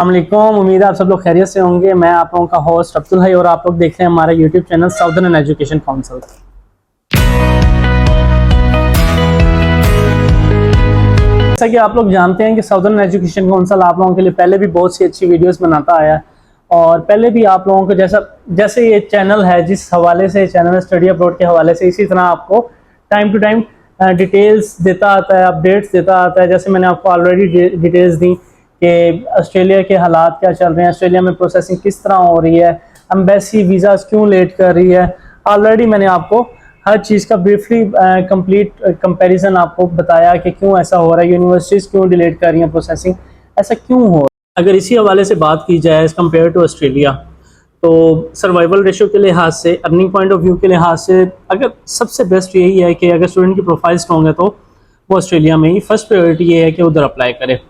अस्सलामुअलैकुम। उम्मीद है आप सब लोग खैरियत से होंगे। मैं आप लोगों का होस्ट अब्दुल भाई और आप लोग देख रहे हैं हमारा YouTube channel southern education council. जैसा कि आप लोग जानते हैं कि साउदर्न एजुकेशन काउंसिल आप लोगों के लिए पहले भी बहुत सी अच्छी वीडियोस बनाता आया है और पहले भी आप लोगों को जैसे ये चैनल है, जिस हवाले से चैनल है स्टडी अब्रॉड के हवाले से, इसी तरह आपको टाइम टू टाइम डिटेल्स देता आता है, अपडेट्स देता आता है। जैसे मैंने आपको ऑलरेडी डिटेल्स दी कि ऑस्ट्रेलिया के हालात क्या चल रहे हैं, ऑस्ट्रेलिया में प्रोसेसिंग किस तरह हो रही है, एम्बेसी वीज़ाज क्यों लेट कर रही है। ऑलरेडी मैंने आपको हर चीज़ का ब्रीफली कंप्लीट कंपैरिजन आपको बताया कि क्यों ऐसा हो रहा है, यूनिवर्सिटीज़ क्यों डिलेट कर रही हैं प्रोसेसिंग, ऐसा क्यों हो रहा है। अगर इसी हवाले से बात की जाए एज़ कम्पेयर टू ऑस्ट्रेलिया, तो सर्वाइवल रेशो के लिहाज से, अर्निंग पॉइंट ऑफ व्यू के लिहाज से, अगर सबसे बेस्ट यही है कि अगर स्टूडेंट की प्रोफाइल स्ट्रॉन्ग है तो वो ऑस्ट्रेलिया में ही फर्स्ट प्रायोरिटी ये है कि उधर अप्लाई करे।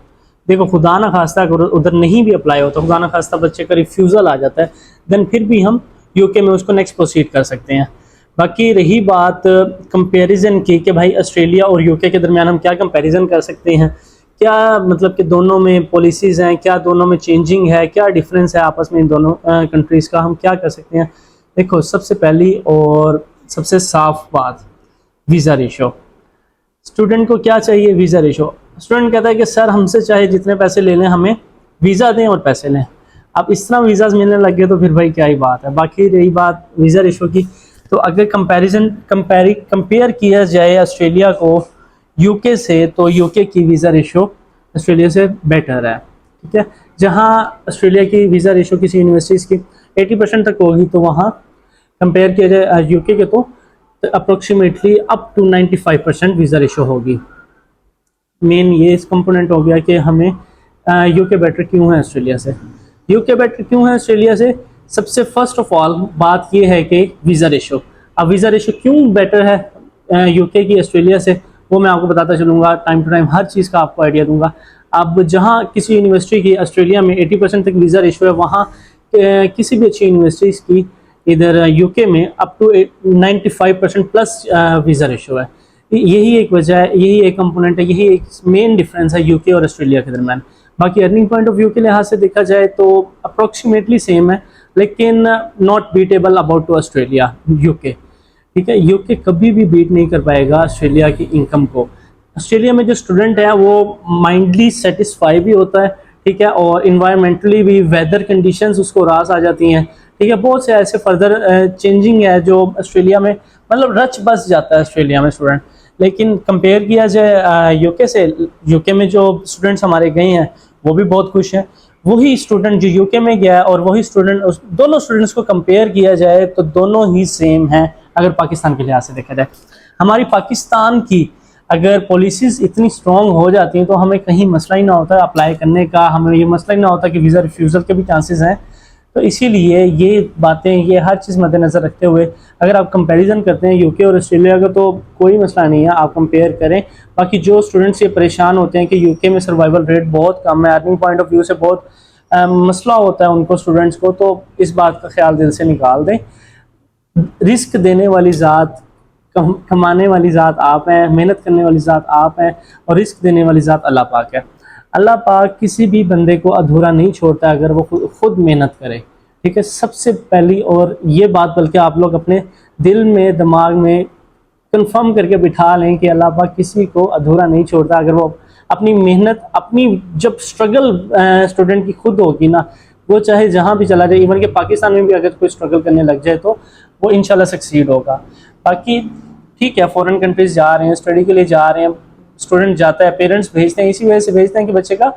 देखो, खुदा ना खास्ता अगर उधर नहीं भी अप्लाई होता, खुदा ना खास्ता बच्चे का रिफ्यूज़ल आ जाता है, देन फिर भी हम यूके में उसको नेक्स्ट प्रोसीड कर सकते हैं। बाकी रही बात कंपैरिजन की कि भाई ऑस्ट्रेलिया और यूके के दरमियान हम क्या कंपैरिजन कर सकते हैं, क्या मतलब कि दोनों में पॉलिसीज़ हैं, क्या दोनों में चेंजिंग है, क्या डिफरेंस है आपस में इन दोनों कंट्रीज़ का, हम क्या कर सकते हैं। देखो, सबसे पहली और सबसे साफ बात, वीज़ा रेशो। स्टूडेंट को क्या चाहिए? Visa ratio. स्टूडेंट कहता है कि सर हमसे चाहे जितने पैसे ले लें, हमें वीज़ा दें और पैसे लें। अब इस तरह वीज़ाज मिलने लग गए तो फिर भाई क्या ही बात है। बाकी रही बात वीज़ा रेशो की, तो अगर कंपेयर किया जाए ऑस्ट्रेलिया को यूके से, तो यूके की वीज़ा रेशो ऑस्ट्रेलिया से बेटर है, ठीक है। जहाँ ऑस्ट्रेलिया की वीज़ा रेशो किसी यूनिवर्सिटीज़ की 80% तक होगी, तो वहाँ कंपेयर किया जाए यूके के तो approximately up to 95% visa ratio होगी। मेन ये इस कंपोनेंट हो गया कि हमें यूके बेटर क्यों है ऑस्ट्रेलिया से। यूके बेटर क्यों है ऑस्ट्रेलिया से? सबसे फर्स्ट ऑफ ऑल बात ये है कि वीज़ा रेशो। अब वीज़ा रेशो क्यों बेटर है यूके की ऑस्ट्रेलिया से, वो मैं आपको बताता चलूँगा। टाइम टू टाइम हर चीज़ का आपको आइडिया दूंगा। अब जहाँ किसी यूनिवर्सिटी की ऑस्ट्रेलिया में 80% तक वीज़ा रेशो है, वहाँ किसी भी अच्छी यूनिवर्सिटीज़ की इधर यूके में up to 95% plus visa ratio है। यही एक वजह है, यही एक कंपोनेंट है, यही एक मेन डिफरेंस है यूके और ऑस्ट्रेलिया के दरम्यान। बाकी अर्निंग पॉइंट ऑफ व्यू के लिहाज से देखा जाए तो अप्रोक्सीमेटली सेम है, लेकिन not beatable about to Australia UK, ठीक है। यूके कभी भी बीट नहीं कर पाएगा ऑस्ट्रेलिया की इनकम को। ऑस्ट्रेलिया में जो स्टूडेंट है वो माइंडली सेटिस्फाई भी होता है, ठीक है, और इन्वायरमेंटली भी वेदर कंडीशंस उसको रास आ जाती हैं, ठीक है। बहुत से ऐसे फर्दर चेंजिंग है जो ऑस्ट्रेलिया में मतलब रच बस जाता है ऑस्ट्रेलिया में स्टूडेंट। लेकिन कंपेयर किया जाए यूके से, यूके में जो स्टूडेंट्स हमारे गए हैं वो भी बहुत खुश हैं। वही स्टूडेंट जो यूके में गया है और वही स्टूडेंट, दोनों स्टूडेंट्स को कंपेयर किया जाए तो दोनों ही सेम हैं अगर पाकिस्तान के लिहाज से देखा जाए। हमारी पाकिस्तान की अगर पॉलिसीज़ इतनी स्ट्रॉन्ग हो जाती हैं तो हमें कहीं मसला ही ना होता है अप्लाई करने का, हमें ये मसला ही ना होता कि वीज़ा रिफ्यूज़ल के भी चांसेस हैं। तो इसीलिए ये बातें, ये हर चीज़ मद्देनज़र रखते हुए अगर आप कंपैरिजन करते हैं यूके और ऑस्ट्रेलिया का, तो कोई मसला नहीं है, आप कंपेयर करें। बाकी जो स्टूडेंट्स ये परेशान होते हैं कि यूके में सर्वाइवल रेट बहुत कम है, अर्निंग पॉइंट ऑफ व्यू से बहुत मसला होता है उनको स्टूडेंट्स को, तो इस बात का ख्याल दिल से निकाल दें। रिस्क देने वाली ज़ात, कमाने वाली ज़ात आप हैं, मेहनत करने वाली ज़ात आप हैं, और रिस्क देने वाली ज़ात अल्लाह पाक है। अल्लाह पाक किसी भी बंदे को अधूरा नहीं छोड़ता अगर वो खुद मेहनत करे, ठीक है। सबसे पहली और ये बात बल्कि आप लोग अपने दिल में, दिमाग में कंफर्म करके बिठा लें कि अल्लाह पाक किसी को अधूरा नहीं छोड़ता अगर वो अपनी मेहनत, अपनी जब स्ट्रगल स्टूडेंट की खुद होगी ना, वो चाहे जहाँ भी चला जाए, इवन कि पाकिस्तान में भी अगर कोई स्ट्रगल करने लग जाए तो वो इंशाल्लाह सक्सीड होगा। बाकी ठीक है, फॉरेन कंट्रीज़ जा रहे हैं, स्टडी के लिए जा रहे हैं, स्टूडेंट जाता है, पेरेंट्स भेजते हैं, इसी वजह से भेजते हैं कि बच्चे का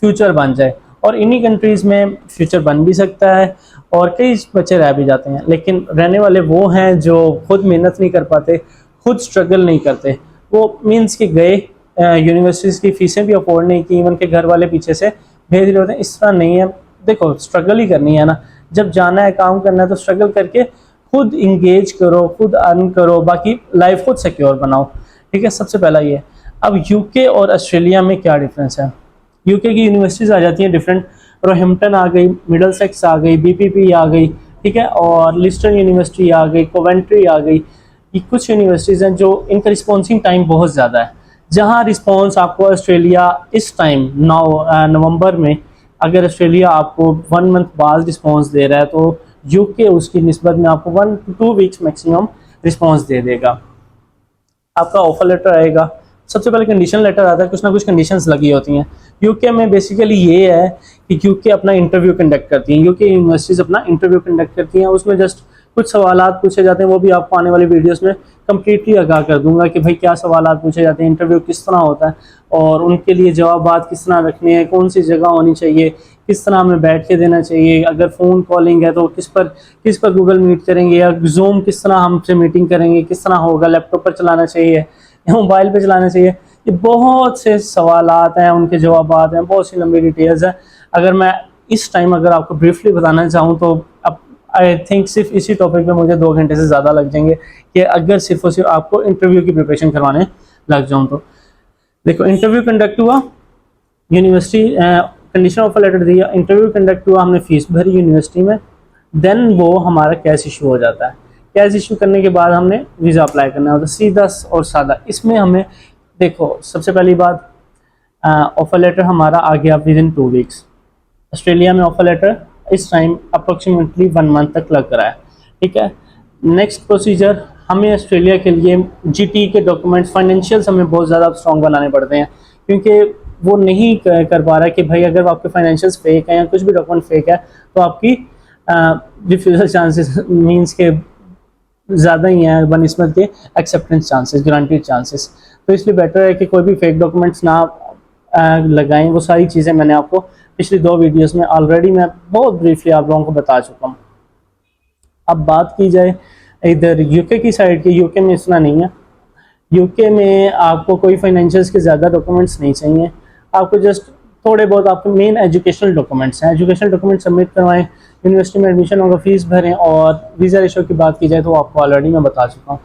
फ्यूचर बन जाए, और इन्हीं कंट्रीज़ में फ्यूचर बन भी सकता है और कई बच्चे रह भी जाते हैं। लेकिन रहने वाले वो हैं जो खुद मेहनत नहीं कर पाते, खुद स्ट्रगल नहीं करते। वो मीन्स कि गए, यूनिवर्सिटीज़ की फ़ीसें भी अफोर्ड नहीं की, इवन के घर वाले पीछे से भेज रहे होते हैं। इस तरह नहीं है। देखो, स्ट्रगल ही करनी है ना, जब जाना है, काम करना है, तो स्ट्रगल करके खुद इंगेज करो, खुद अर्न करो, बाकी लाइफ खुद सिक्योर बनाओ, ठीक है। सबसे पहला ये। अब यूके और ऑस्ट्रेलिया में क्या डिफरेंस है? यूके की यूनिवर्सिटीज़ आ जाती हैं डिफरेंट, रोहिम्पटन आ गई, मिडलसेक्स आ गई, बीपीपी आ गई, ठीक है, और लिस्टन यूनिवर्सिटी आ गई, कोवेंट्री आ गई। ये कुछ यूनिवर्सिटीज़ हैं जो इनका रिस्पॉन्सिंग टाइम बहुत ज़्यादा है। जहाँ रिस्पॉन्स आपको ऑस्ट्रेलिया इस टाइम नवंबर में अगर ऑस्ट्रेलिया आपको 1 मंथ बाद रिस्पॉन्स दे रहा है तो यूके उसकी निस्बत में आपको 1 to 2 वीक्स मैक्सिमम रिस्पॉन्स दे देगा। आपका ऑफर लेटर आएगा, सबसे पहले कंडीशन लेटर आता है, कुछ ना कुछ कंडीशंस लगी होती हैं। यूके में बेसिकली ये है कि यूके अपना इंटरव्यू कंडक्ट करती हैं, यूके यूनिवर्सिटीज़ अपना इंटरव्यू कंडक्ट करती हैं, उसमें जस्ट कुछ सवालात पूछे जाते हैं, वो भी आपको आने वाली वीडियोस में कम्प्लीटली आगाह कर दूंगा कि भाई क्या सवालात पूछे जाते हैं, इंटरव्यू किस तरह होता है और उनके लिए जवाबात किस तरह रखने हैं, कौन सी जगह होनी चाहिए, किस तरह हमें बैठ के देना चाहिए, अगर फ़ोन कॉलिंग है तो किस पर गूगल मीट करेंगे या जूम किस तरह हमसे मीटिंग करेंगे, किस तरह होगा, लैपटॉप पर चलाना चाहिए या मोबाइल पर चलाना चाहिए। ये बहुत से सवालात हैं, उनके जवाबात हैं, बहुत सी लंबी डिटेल्स हैं। अगर मैं इस टाइम अगर आपको ब्रीफली बताना चाहूँ तो अब आई थिंक सिर्फ इसी टॉपिक पे मुझे 2 घंटे से ज़्यादा लग जाएंगे कि अगर सिर्फ और सिर्फ आपको इंटरव्यू की प्रिपरेशन करवाने लग जाऊँ तो। देखो, इंटरव्यू कंडक्ट हुआ, यूनिवर्सिटी कंडीशन ऑफर लेटर दिया, इंटरव्यू कंडक्ट हुआ, हमने फीस भरी यूनिवर्सिटी में, देन वो हमारा कैश इशू हो जाता है। कैश इशू करने के बाद हमने वीज़ा अप्लाई करना होता है, सीधा और सादा। इसमें हमें देखो, सबसे पहली बात, ऑफर लेटर हमारा आ गया विदिन 2 वीक्स। ऑस्ट्रेलिया में ऑफर लेटर इस टाइम अप्रोक्सीमेटली 1 मंथ तक लग रहा है, ठीक है। नेक्स्ट प्रोसीजर, हमें ऑस्ट्रेलिया के लिए जीटी के डॉक्यूमेंट्स, फाइनेंशियल्स हमें बहुत ज़्यादा स्ट्रॉन्ग बनाने पड़ते हैं, क्योंकि वो नहीं कर पा रहा कि भाई अगर आपके फाइनेंशियल्स फेक हैं या कुछ भी डॉक्यूमेंट फेक है तो आपकी रिफ्यूज़ल चांसेस मीन्स के ज़्यादा ही हैं बनिस्बत के एक्सेप्टेंस चांसेस, गारंटीड चांसेस। तो इसलिए बेटर है कि कोई भी फेक डॉक्यूमेंट्स ना लगाएं। वो सारी चीज़ें मैंने आपको पिछली 2 वीडियोस में ऑलरेडी मैं बहुत ब्रीफली आप लोगों को बता चुका हूँ। अब बात की जाए इधर यूके की साइड की, यूके में इतना नहीं है। यूके में आपको कोई फाइनेंशियल्स के ज़्यादा डॉक्यूमेंट्स नहीं चाहिए, आपको जस्ट थोड़े बहुत आपके मेन एजुकेशनल डॉक्यूमेंट्स हैं, एजुकेशनल डॉक्यूमेंट सबमिट करवाएं, यूनिवर्सिटी में एडमिशन होगा, फीस भरें। और वीज़ा रेशो की बात की जाए तो आपको ऑलरेडी मैं बता चुका हूँ।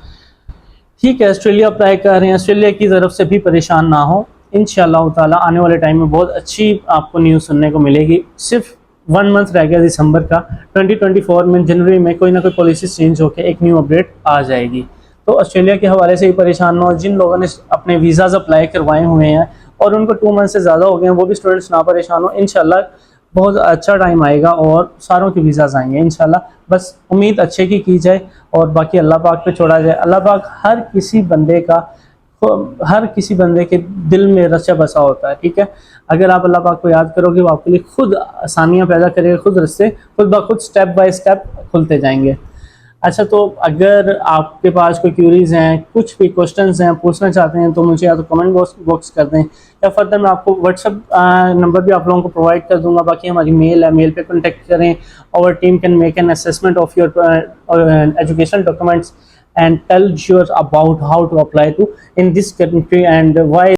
ठीक है, ऑस्ट्रेलिया अप्लाई कर रहे हैं, ऑस्ट्रेलिया की तरफ से भी परेशान ना हो, इंशाल्लाह ताला आने वाले टाइम में बहुत अच्छी आपको न्यूज़ सुनने को मिलेगी। सिर्फ 1 मंथ रह गया दिसंबर का, 2024 में जनवरी में कोई ना कोई पॉलिसी चेंज होकर एक न्यू अपडेट आ जाएगी। तो ऑस्ट्रेलिया के हवाले से ही परेशान ना हो। जिन लोगों ने अपने वीज़ाज अप्लाई करवाए हुए हैं और उनको 2 मंथ से ज़्यादा हो गए हैं, वो भी स्टूडेंट्स ना परेशान हो। इंशाल्लाह बहुत अच्छा टाइम आएगा और सारों के वीज़ाज आएंगे इंशाल्लाह। बस उम्मीद अच्छे की जाए और बाकी अल्लाह पाक पे छोड़ा जाए। अल्लाह पाक हर किसी बंदे के दिल में रचा बसा होता है, ठीक है। अगर आप अल्लाह पाक को याद करोगे वो आपके लिए खुद आसानियाँ पैदा करेगा, खुद रास्ते खुद ब खुद स्टेप बाय स्टेप खुलते जाएंगे। अच्छा, तो अगर आपके पास कोई क्यूरीज हैं, कुछ भी क्वेश्चंस हैं, पूछना चाहते हैं तो मुझे या तो कमेंट बॉक्स कर दें या फर्दर मैं आपको व्हाट्सअप नंबर भी आप लोगों को प्रोवाइड कर दूंगा। बाकी हमारी मेल है, मेल पे कॉन्टेक्ट करें। Our team can make an assessment of your educational documents and tell you about how to apply to in this country and why